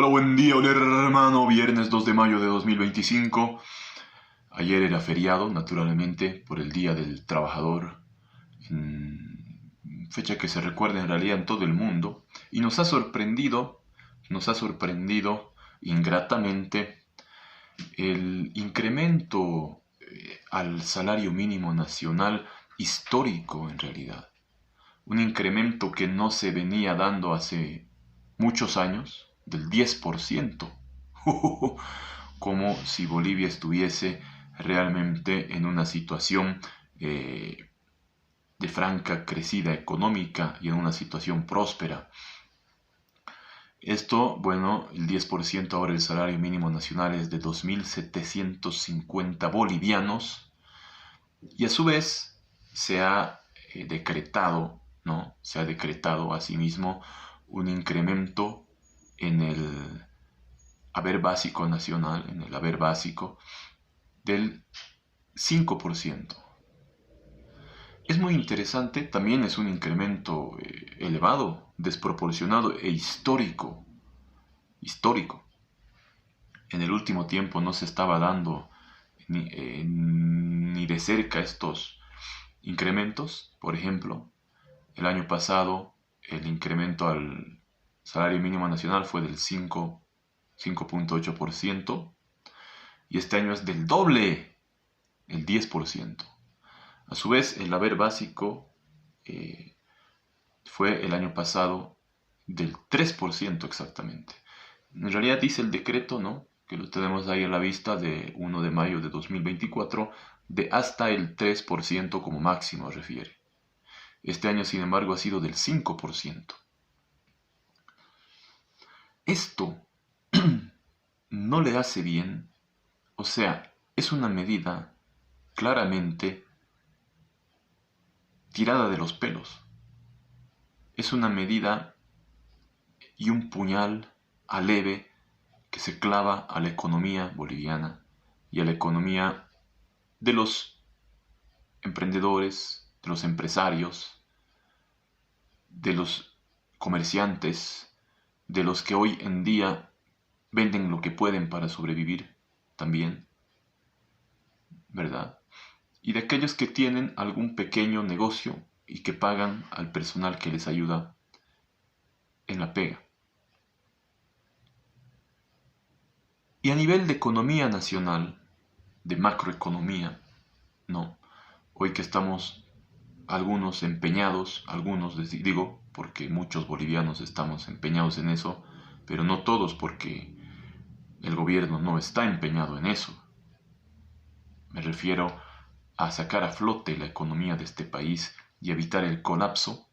Hola, buen día, hola hermano. Viernes 2 de mayo de 2025. Ayer era feriado, naturalmente, por el Día del Trabajador, fecha que se recuerda en realidad en todo el mundo. Y nos ha sorprendido ingratamente el incremento al salario mínimo nacional histórico en realidad. Un incremento que no se venía dando hace muchos años, del 10%, como si Bolivia estuviese realmente en una situación de franca crecida económica y en una situación próspera. Esto, bueno, el 10% ahora el salario mínimo nacional es de 2.750 bolivianos y a su vez se ha decretado, ¿no? Se ha decretado asimismo un incremento en el haber básico nacional, en el haber básico, del 5%. Es muy interesante, también es un incremento elevado, desproporcionado e histórico. Histórico. En el último tiempo no se estaba dando ni de cerca estos incrementos. Por ejemplo, el año pasado el incremento al salario mínimo nacional fue del 5.8%, y este año es del doble, el 10%. A su vez, el haber básico fue el año pasado del 3% exactamente. En realidad dice el decreto, ¿no?, que lo tenemos ahí a la vista, de 1 de mayo de 2024, de hasta el 3% como máximo refiere. Este año, sin embargo, ha sido del 5%. Esto no le hace bien, o sea, es una medida claramente tirada de los pelos. Es una medida y un puñal aleve que se clava a la economía boliviana y a la economía de los emprendedores, de los empresarios, de los comerciantes, de los que hoy en día venden lo que pueden para sobrevivir también, ¿verdad? Y de aquellos que tienen algún pequeño negocio y que pagan al personal que les ayuda en la pega. Y a nivel de economía nacional, de macroeconomía, no. Hoy que estamos algunos empeñados, algunos digo, porque muchos bolivianos estamos empeñados en eso, pero no todos, porque el gobierno no está empeñado en eso. Me refiero a sacar a flote la economía de este país y evitar el colapso.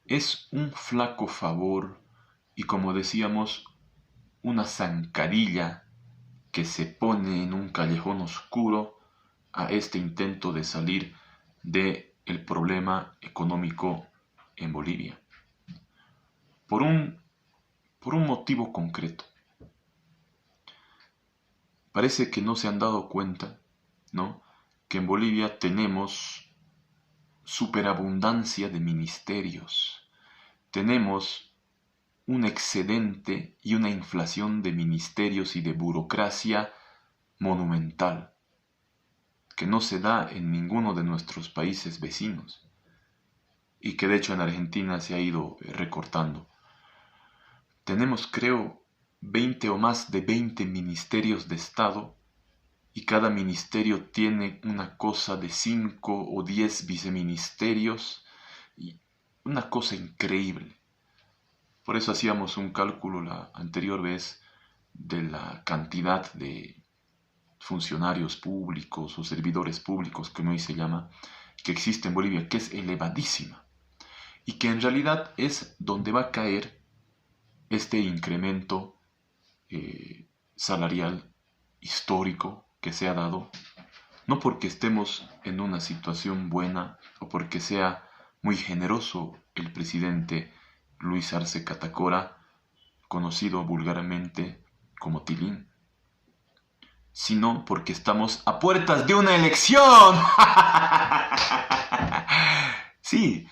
Es un flaco favor y, como decíamos, una zancadilla que se pone en un callejón oscuro a este intento de salir del problema económico en Bolivia. Por un motivo concreto. Parece que no se han dado cuenta, ¿no?, que en Bolivia tenemos superabundancia de ministerios. Tenemos un excedente y una inflación de ministerios y de burocracia monumental, que no se da en ninguno de nuestros países vecinos, y que de hecho en Argentina se ha ido recortando. Tenemos, creo, 20 o más de 20 ministerios de Estado, y cada ministerio tiene una cosa de 5 o 10 viceministerios, y una cosa increíble. Por eso hacíamos un cálculo la anterior vez de la cantidad de funcionarios públicos o servidores públicos, como hoy se llama, que existe en Bolivia, que es elevadísima, y que en realidad es donde va a caer este incremento salarial histórico que se ha dado, no porque estemos en una situación buena o porque sea muy generoso el presidente Luis Arce Catacora, conocido vulgarmente como Tilín, sino porque estamos a puertas de una elección. Sí,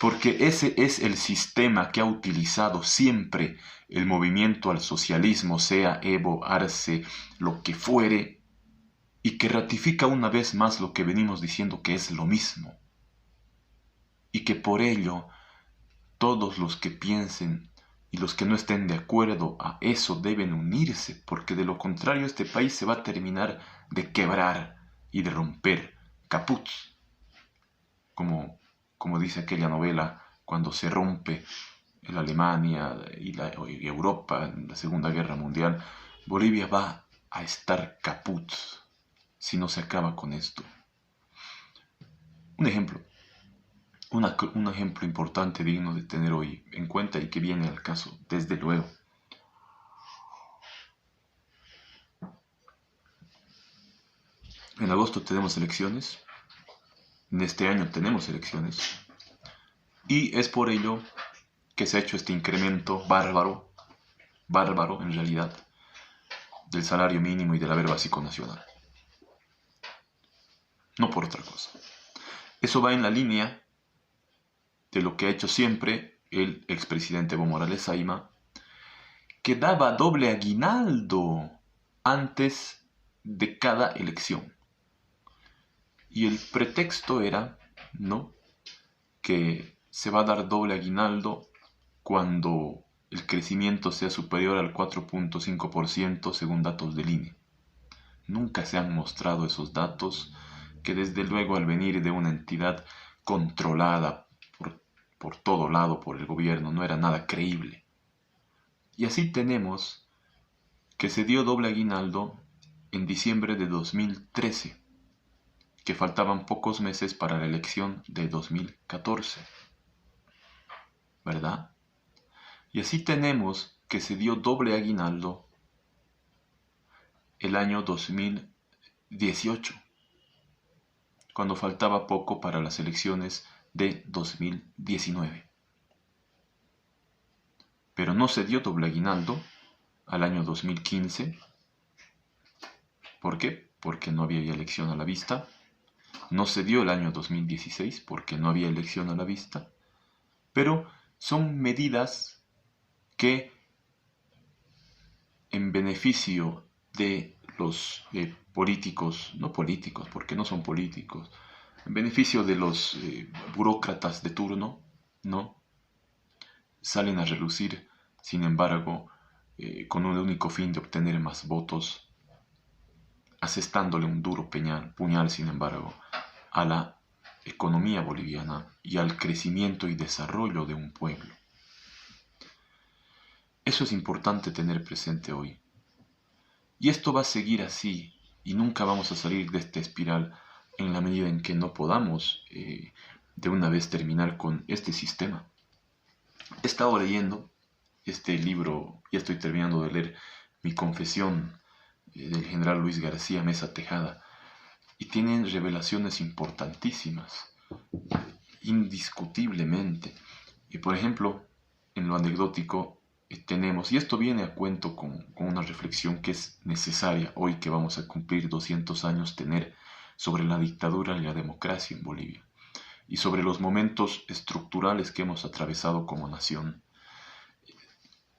porque ese es el sistema que ha utilizado siempre el movimiento al socialismo, sea Evo, Arce, lo que fuere, y que ratifica una vez más lo que venimos diciendo que es lo mismo. Y que por ello todos los que piensen y los que no estén de acuerdo a eso deben unirse, porque de lo contrario este país se va a terminar de quebrar y de romper, caput, como dice aquella novela, cuando se rompe la Alemania y Europa en la Segunda Guerra Mundial, Bolivia va a estar caput si no se acaba con esto. Un ejemplo importante digno de tener hoy en cuenta y que viene al caso, desde luego. En agosto tenemos elecciones, en este año tenemos elecciones, y es por ello que se ha hecho este incremento bárbaro en realidad, del salario mínimo y del haber básico nacional. No por otra cosa. Eso va en la línea de lo que ha hecho siempre el expresidente Evo Morales Ayma, que daba doble aguinaldo antes de cada elección. Y el pretexto era, ¿no?, que se va a dar doble aguinaldo cuando el crecimiento sea superior al 4.5% según datos del INE. Nunca se han mostrado esos datos, que desde luego al venir de una entidad controlada por todo lado por el gobierno no era nada creíble. Y así tenemos que se dio doble aguinaldo en diciembre de 2013, que faltaban pocos meses para la elección de 2014, ¿verdad? Y así tenemos que se dio doble aguinaldo el año 2018, cuando faltaba poco para las elecciones de 2019. Pero no se dio doble aguinaldo al año 2015. ¿Por qué? Porque no había elección a la vista. No se dio el año 2016 porque no había elección a la vista. Pero son medidas que, en beneficio de los políticos, no políticos porque no son políticos, en beneficio de los burócratas de turno, ¿no?, salen a relucir, sin embargo, con un único fin de obtener más votos, asestándole un duro puñal, sin embargo, a la economía boliviana y al crecimiento y desarrollo de un pueblo. Eso es importante tener presente hoy. Y esto va a seguir así, y nunca vamos a salir de esta espiral en la medida en que no podamos de una vez terminar con este sistema. He estado leyendo este libro, ya estoy terminando de leer Mi confesión del general Luis García Meza Tejada, y tienen revelaciones importantísimas, indiscutiblemente. Y por ejemplo, en lo anecdótico tenemos, y esto viene a cuento con una reflexión que es necesaria hoy que vamos a cumplir 200 años tener sobre la dictadura y la democracia en Bolivia, y sobre los momentos estructurales que hemos atravesado como nación.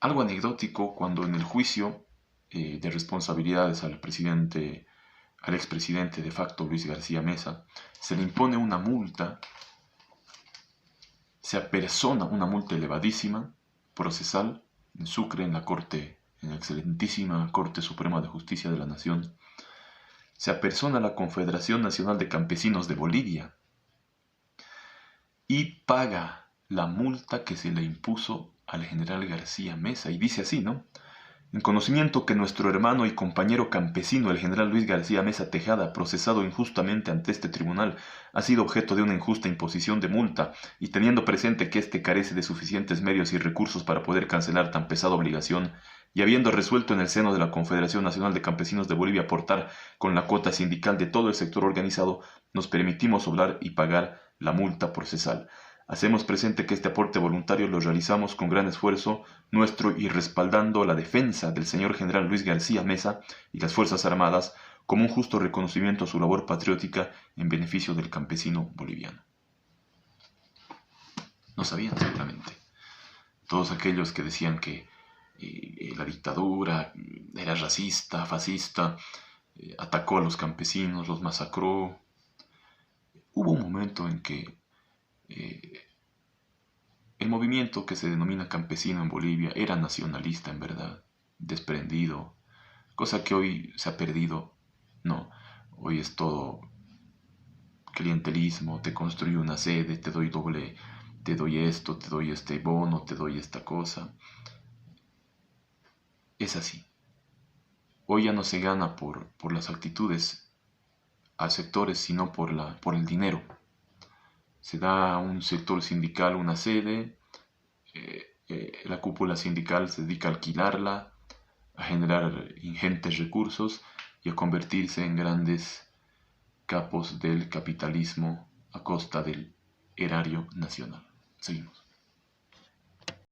Algo anecdótico, cuando en el juicio de responsabilidades al expresidente de facto Luis García Meza, se le impone una multa, se apersona una multa elevadísima, procesal, en Sucre, en la excelentísima Corte Suprema de Justicia de la Nación. Se apersona la Confederación Nacional de Campesinos de Bolivia y paga la multa que se le impuso al general García Meza. Y dice así, ¿no? En conocimiento que nuestro hermano y compañero campesino, el general Luis García Meza Tejada, procesado injustamente ante este tribunal, ha sido objeto de una injusta imposición de multa, y teniendo presente que éste carece de suficientes medios y recursos para poder cancelar tan pesada obligación, y habiendo resuelto en el seno de la Confederación Nacional de Campesinos de Bolivia aportar con la cuota sindical de todo el sector organizado, nos permitimos obrar y pagar la multa procesal. Hacemos presente que este aporte voluntario lo realizamos con gran esfuerzo nuestro y respaldando la defensa del señor general Luis García Meza y las Fuerzas Armadas como un justo reconocimiento a su labor patriótica en beneficio del campesino boliviano. No sabían seguramente. Todos aquellos que decían que la dictadura era racista, fascista, atacó a los campesinos, los masacró. Hubo un momento en que el movimiento que se denomina campesino en Bolivia era nacionalista en verdad, desprendido, cosa que hoy se ha perdido. No, hoy es todo clientelismo, te construyo una sede, te doy esto, te doy este bono, te doy esta cosa. Es así. Hoy ya no se gana por las actitudes a sectores, sino por el dinero. Se da a un sector sindical una sede, la cúpula sindical se dedica a alquilarla, a generar ingentes recursos y a convertirse en grandes capos del capitalismo a costa del erario nacional. Seguimos.